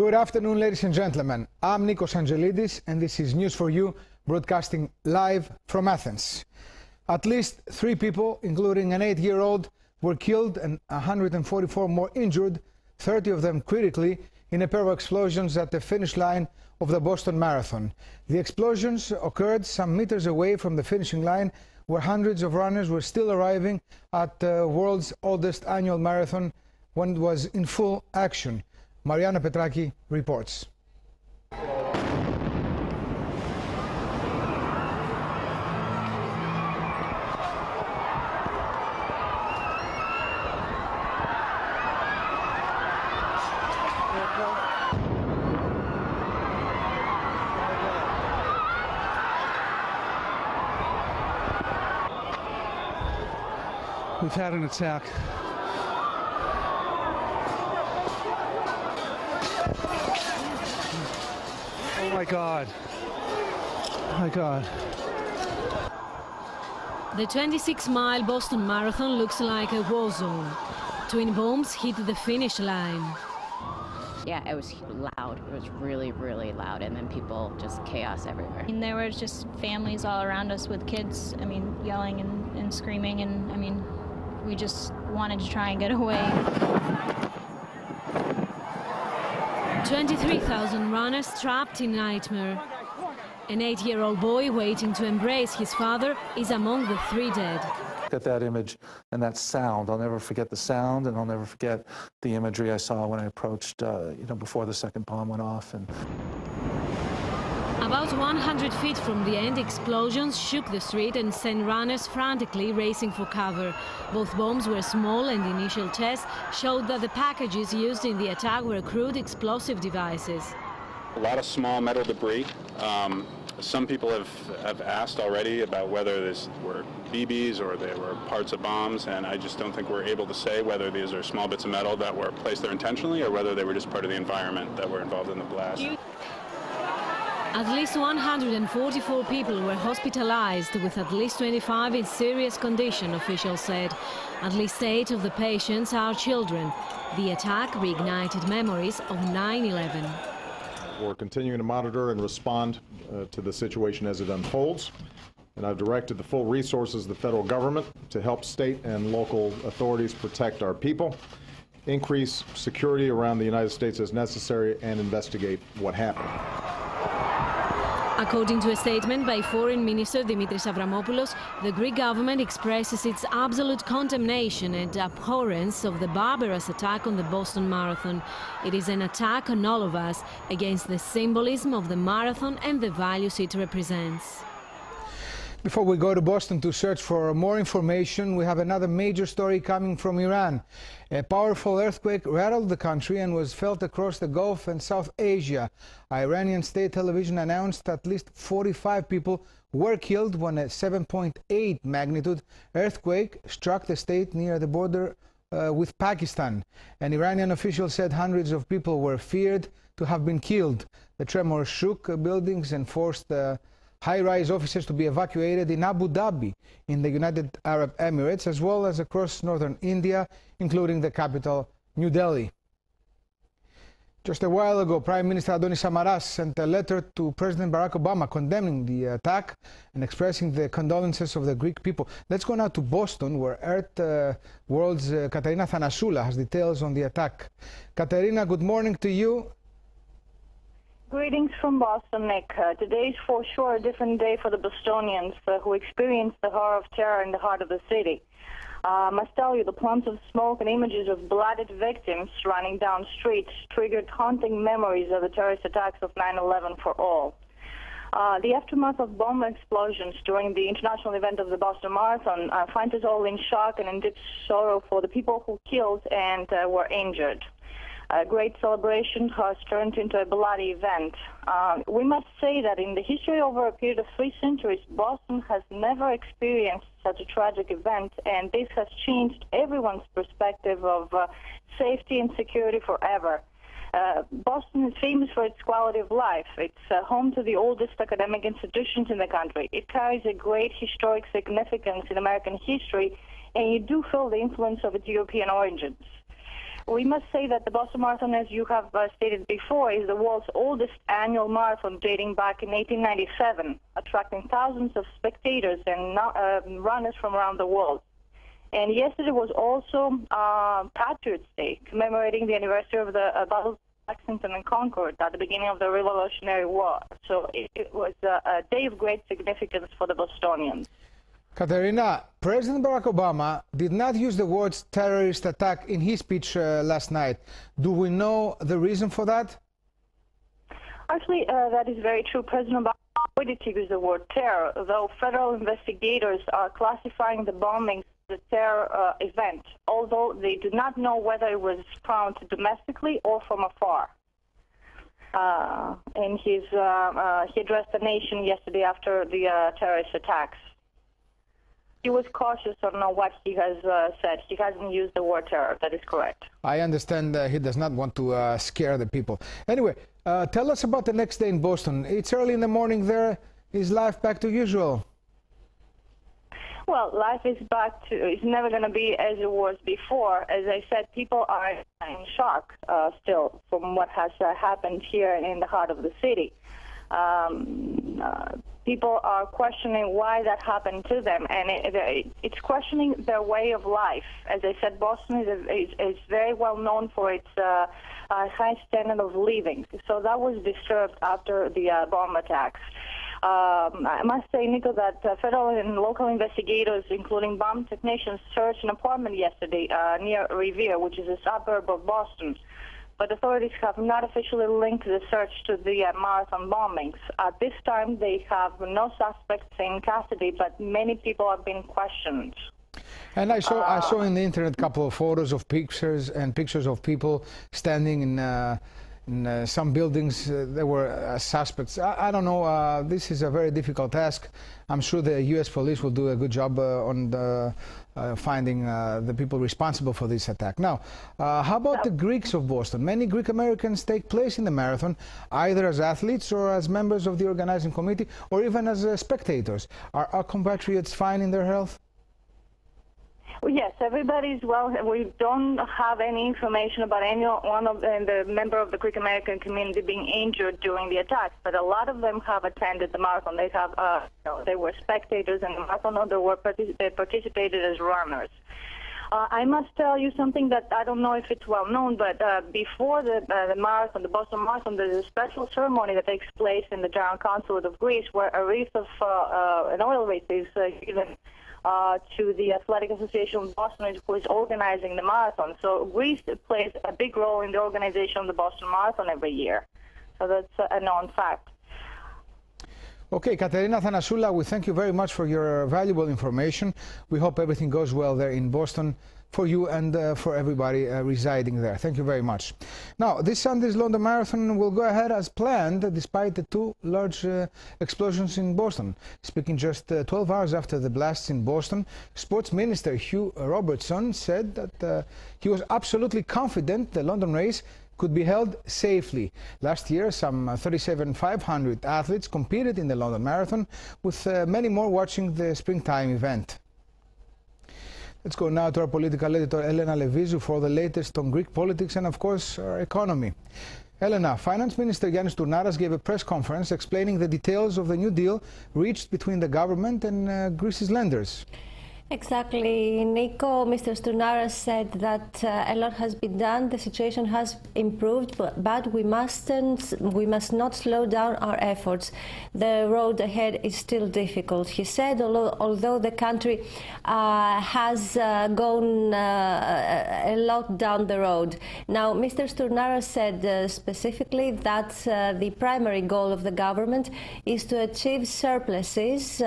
Good afternoon, ladies and gentlemen. I'm Nikos Angelidis, and this is News for You, broadcasting live from Athens. At least 3 people, including an 8-year-old, were killed and 144 more injured, 30 of them critically, in a pair of explosions at the finish line of the Boston Marathon. The explosions occurred some meters away from the finishing line, where hundreds of runners were still arriving at the world's oldest annual marathon when it was in full action. Mariana Petraki reports. We've had an attack. Oh my God. Oh my God. The 26-mile Boston Marathon looks like a war zone. Twin bombs hit the finish line. Yeah, it was loud. It was really, really loud. And then people, just chaos everywhere. And there were just families all around us with kids, yelling and screaming. And, we just wanted to try and get away. 23,000 runners trapped in nightmare. An 8-year-old boy waiting to embrace his father is among the 3 dead. Look at that image and that sound. I'll never forget the sound, and I'll never forget the imagery I saw when I approached, before the second bomb went off. And about 100 feet from the end, explosions shook the street and sent runners frantically racing for cover. Both bombs were small, and initial tests showed that the packages used in the attack were crude explosive devices. A lot of small metal debris. Some people have asked already about whether these were BBs or they were parts of bombs, and I just don't think we're able to say whether these are small bits of metal that were placed there intentionally or whether they were just part of the environment that were involved in the blast. At least 144 people were hospitalized, with at least 25 in serious condition, officials said. At least 8 of the patients are children. The attack reignited memories of 9/11. We're continuing to monitor and respond to the situation as it unfolds. And I've directed the full resources of the federal government to help state and local authorities protect our people, increase security around the United States as necessary, and investigate what happened. According to a statement by Foreign Minister Dimitris Avramopoulos, the Greek government expresses its absolute condemnation and abhorrence of the barbarous attack on the Boston Marathon. It is an attack on all of us, against the symbolism of the marathon and the values it represents. Before we go to Boston to search for more information, we have another major story coming from Iran. A powerful earthquake rattled the country and was felt across the Gulf and South Asia. Iranian state television announced at least 45 people were killed when a 7.8 magnitude earthquake struck the state near the border with Pakistan. An Iranian official said hundreds of people were feared to have been killed. The tremor shook buildings and forced high-rise offices to be evacuated in Abu Dhabi, in the United Arab Emirates, as well as across northern India, including the capital, New Delhi. Just a while ago, Prime Minister Adonis Samaras sent a letter to President Barack Obama condemning the attack and expressing the condolences of the Greek people. Let's go now to Boston, where ERTWORLD's Katerina Thanasoula has details on the attack. Katerina, good morning to you. Greetings from Boston, Nick. Today is for sure a different day for the Bostonians who experienced the horror of terror in the heart of the city. I must tell you, the plumes of smoke and images of blooded victims running down streets triggered haunting memories of the terrorist attacks of 9/11 for all. The aftermath of bomb explosions during the international event of the Boston Marathon finds us all in shock and in deep sorrow for the people who killed and were injured. A great celebration has turned into a bloody event. We must say that in the history over a period of 3 centuries, Boston has never experienced such a tragic event, and this has changed everyone's perspective of safety and security forever. Boston is famous for its quality of life. It's home to the oldest academic institutions in the country. It carries a great historic significance in American history, and you do feel the influence of its European origins. We must say that the Boston Marathon, as you have stated before, is the world's oldest annual marathon dating back in 1897, attracting thousands of spectators and runners from around the world. And yesterday was also Patriots' Day, commemorating the anniversary of the Battle of Lexington and Concord at the beginning of the Revolutionary War. So it was a day of great significance for the Bostonians. Katerina, President Barack Obama did not use the words terrorist attack in his speech last night. Do we know the reason for that? Actually, that is very true. President Obama avoided to use the word terror, though federal investigators are classifying the bombing as a terror event, although they do not know whether it was found domestically or from afar. And he addressed the nation yesterday after the terrorist attacks. He was cautious on what he has said. He hasn't used the word terror. That is correct. I understand he does not want to scare the people. Anyway, tell us about the next day in Boston. It's early in the morning there. Is life back to usual? Well, life is back to, it's never going to be as it was before. As I said, people are in shock still from what has happened here in the heart of the city. People are questioning why that happened to them, and it's questioning their way of life. As I said, Boston is very well known for its high standard of living. So that was disturbed after the bomb attacks. I must say, Nico, that federal and local investigators, including bomb technicians, searched an apartment yesterday near Revere, which is a suburb of Boston. But authorities have not officially linked the search to the marathon bombings. At this time, they have no suspects in custody, but many people have been questioned. And I saw in the internet a couple of photos of pictures of people standing in some buildings. There were suspects. I don't know. This is a very difficult task. I'm sure the U.S. police will do a good job on finding the people responsible for this attack. Now, how about the Greeks of Boston? Many Greek Americans take place in the marathon, either as athletes or as members of the organizing committee, or even as spectators. Are our compatriots fine in their health? Well, yes, everybody's well. We don't have any information about any one of the member of the Greek American community being injured during the attacks, but a lot of them have attended the marathon. They have, they were spectators in the marathon, or they participated as runners. I must tell you something that I don't know if it's well known, but before the marathon, the Boston Marathon, there's a special ceremony that takes place in the General Consulate of Greece, where a wreath of an oil wreath is given to the Athletic Association of Boston, who is organizing the marathon. So Greece plays a big role in the organization of the Boston Marathon every year. So that's a known fact. Okay, Katerina Thanasoula, we thank you very much for your valuable information. We hope everything goes well there in Boston for you and for everybody residing there. Thank you very much. Now, this Sunday's London Marathon will go ahead as planned, despite the two large explosions in Boston. Speaking just 12 hours after the blasts in Boston, Sports Minister Hugh Robertson said that he was absolutely confident the London race could be held safely. Last year, some 37,500 athletes competed in the London Marathon, with many more watching the springtime event. Let's go now to our political editor, Elena Levizou, for the latest on Greek politics and, of course, our economy. Elena, Finance Minister Yannis Tournaras gave a press conference explaining the details of the new deal reached between the government and Greece's lenders. Exactly, Nico. Mr. Tournaras said that a lot has been done. The situation has improved, but we must not slow down our efforts. The road ahead is still difficult. He said, although the country has gone a lot down the road. Now, Mr. Tournaras said specifically that the primary goal of the government is to achieve surpluses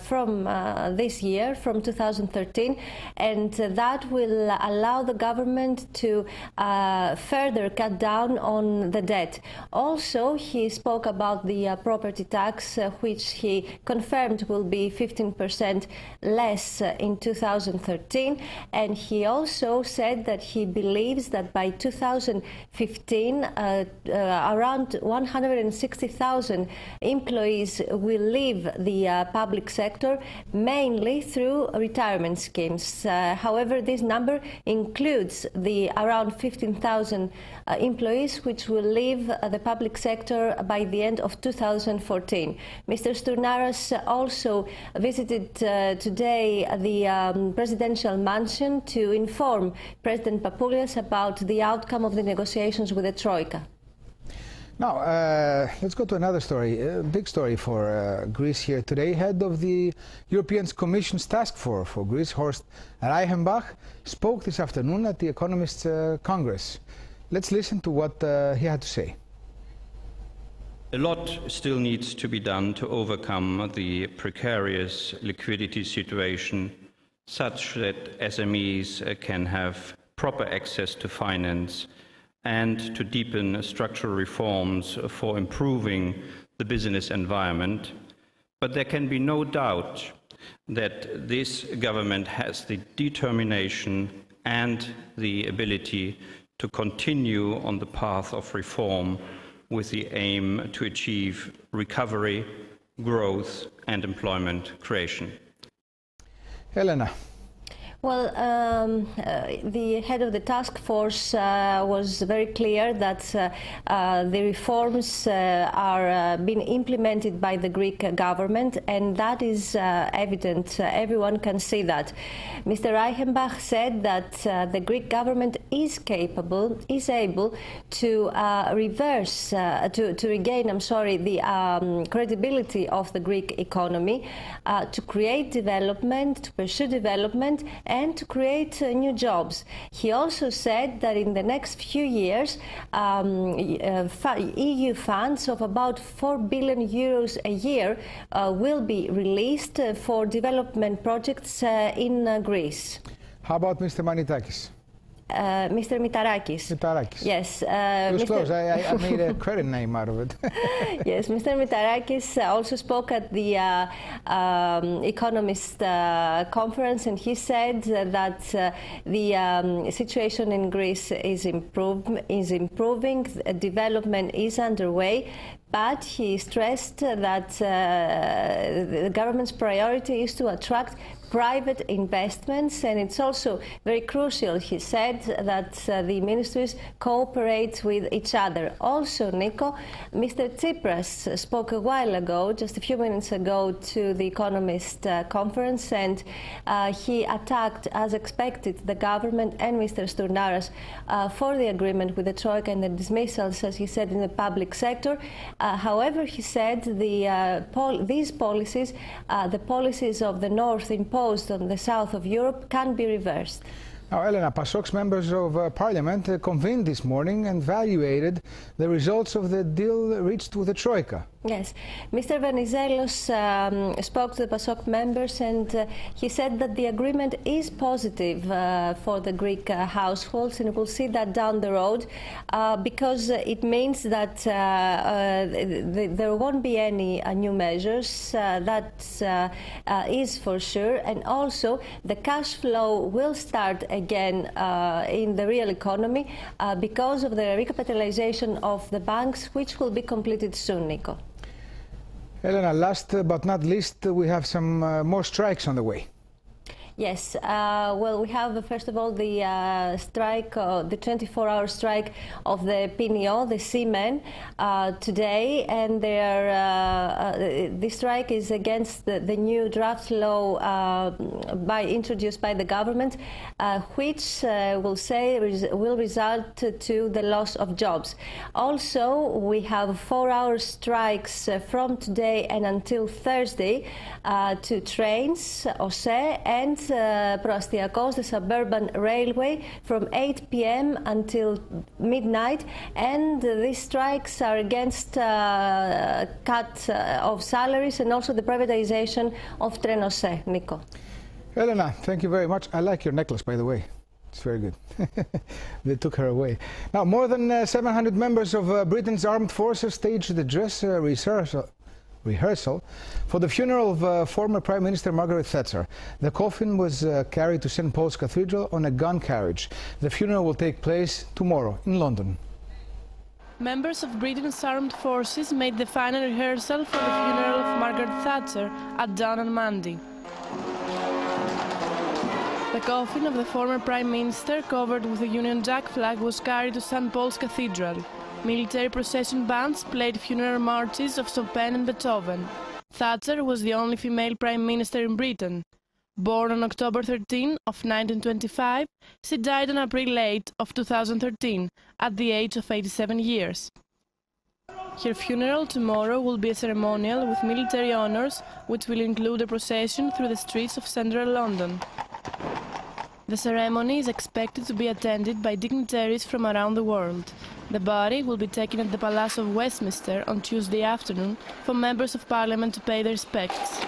from this year, from 2013, and that will allow the government to further cut down on the debt. Also, he spoke about the property tax, which he confirmed will be 15% less in 2013, and he also said that he believes that by 2015 around 160,000 employees will leave the public sector, mainly through retirement schemes. However, this number includes the around 15,000 employees which will leave the public sector by the end of 2014. Mr. Stournaras also visited today the presidential mansion to inform President Papoulias about the outcome of the negotiations with the Troika. Now, let's go to another story, a big story for Greece here today. Head of the European Commission's task force for Greece, Horst Reichenbach, spoke this afternoon at the Economists' Congress. Let's listen to what he had to say. A lot still needs to be done to overcome the precarious liquidity situation such that SMEs can have proper access to finance and to deepen structural reforms for improving the business environment. But there can be no doubt that this government has the determination and the ability to continue on the path of reform with the aim to achieve recovery, growth and employment creation. Elena. Well, the head of the task force was very clear that the reforms are being implemented by the Greek government, and that is evident. Everyone can see that. Mr. Reichenbach said that the Greek government is able to regain, the credibility of the Greek economy, to create development, to pursue development, and to create new jobs. He also said that in the next few years, EU funds of about 4 billion euros a year will be released for development projects in Greece. How about Mr. Manitakis? Mr. Mitarakis. Mitarakis. Yes. It was close. I made a credit name out of it. Yes, Mr. Mitarakis also spoke at the Economist conference, and he said that the situation in Greece is improving, development is underway, but he stressed that the government's priority is to attract private investments, and it's also very crucial, he said, that the ministries cooperate with each other. Also, Nico, Mr. Tsipras spoke a while ago, just a few minutes ago, to the Economist conference, and he attacked, as expected, the government and Mr. Stournaras for the agreement with the Troika and the dismissals, as he said, in the public sector. However, he said these policies, the policies of the North imposed on the south of Europe, can be reversed. Now, Elena, PASOK's members of Parliament convened this morning and evaluated the results of the deal reached with the Troika. Yes. Mr. Venizelos spoke to the PASOK members, and he said that the agreement is positive for the Greek households, and we'll see that down the road because it means that there won't be any new measures, that is for sure, and also the cash flow will start again in the real economy because of the recapitalization of the banks, which will be completed soon, Nico. Elena, last but not least, we have some more strikes on the way. Yes, well, we have, first of all, the strike, the 24-hour strike of the PNO, the seamen, today, and this strike is against the new draft law introduced by the government, which will result to the loss of jobs. Also, we have 4-hour strikes from today and until Thursday to trains, OSE, and Proastiakos, the suburban railway, from 8 p.m. until midnight, and these strikes are against cut of salaries and also the privatization of Trenose. Nico. Elena, thank you very much. I like your necklace, by the way. It's very good. They took her away. Now, more than 700 members of Britain's armed forces staged the dress rehearsal for the funeral of former Prime Minister Margaret Thatcher. The coffin was carried to St. Paul's Cathedral on a gun carriage. The funeral will take place tomorrow in London. Members of Britain's armed forces made the final rehearsal for the funeral of Margaret Thatcher at dawn on Monday. The coffin of the former Prime Minister, covered with a Union Jack flag, was carried to St. Paul's Cathedral. Military procession bands played funeral marches of Chopin and Beethoven. Thatcher was the only female Prime Minister in Britain. Born on October 13 of 1925, she died on April 8 of 2013, at the age of 87 years. Her funeral tomorrow will be a ceremonial with military honours, which will include a procession through the streets of central London. The ceremony is expected to be attended by dignitaries from around the world. The body will be taken at the Palace of Westminster on Tuesday afternoon for members of Parliament to pay their respects.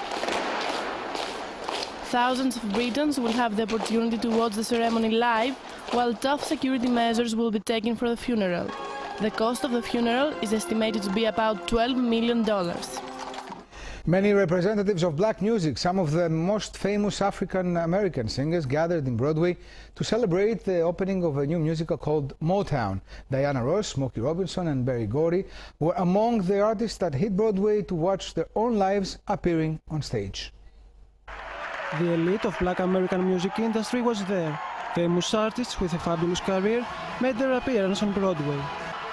Thousands of Britons will have the opportunity to watch the ceremony live, while tough security measures will be taken for the funeral. The cost of the funeral is estimated to be about $12 million. Many representatives of black music, some of the most famous African-American singers, gathered in Broadway to celebrate the opening of a new musical called Motown. Diana Ross, Smokey Robinson and Berry Gordy were among the artists that hit Broadway to watch their own lives appearing on stage. The elite of black American music industry was there. Famous artists with a fabulous career made their appearance on Broadway.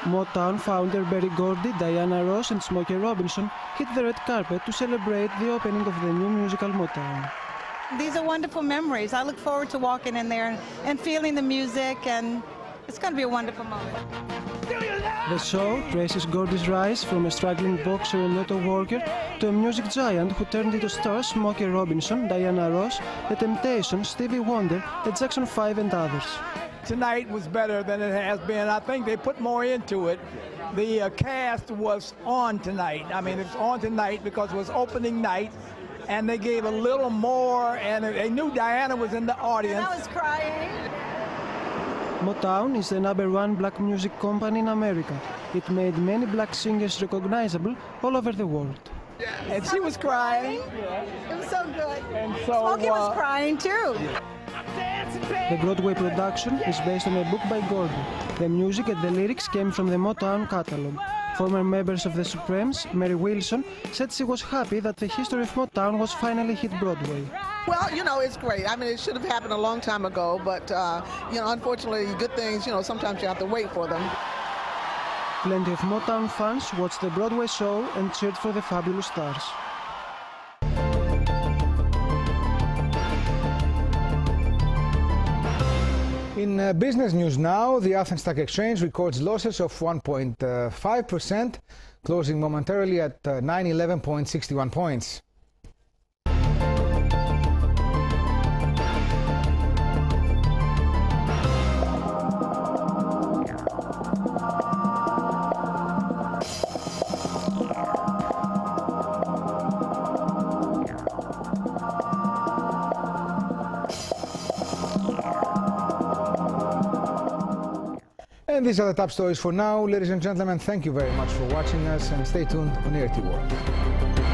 Motown founder Berry Gordy, Diana Ross and Smokey Robinson hit the red carpet to celebrate the opening of the new musical Motown. These are wonderful memories. I look forward to walking in there and feeling the music, and it's going to be a wonderful moment. The show traces Gordy's rise from a struggling boxer and auto worker to a music giant who turned into stars Smokey Robinson, Diana Ross, The Temptations, Stevie Wonder, the Jackson 5 and others. Tonight was better than it has been. I think they put more into it. The cast was on tonight. I mean, it's on tonight because it was opening night, and they gave a little more, and they knew Diana was in the audience. And I was crying. Motown is the #1 black music company in America. It made many black singers recognizable all over the world. And she was crying. It was so good. And so, Smokey was crying too. The Broadway production is based on a book by Gordy. The music and the lyrics came from the Motown catalog. Former members of the Supremes, Mary Wilson, said she was happy that the history of Motown was finally hit Broadway. Well, you know, it's great. I mean, it should have happened a long time ago, but, you know, unfortunately, good things, you know, sometimes you have to wait for them. Plenty of Motown fans watched the Broadway show and cheered for the fabulous stars. In business news now, the Athens Stock Exchange records losses of 1.5%, closing momentarily at 911.61 points. And these are the top stories for now. Ladies and gentlemen, thank you very much for watching us, and stay tuned on ERTWORLD.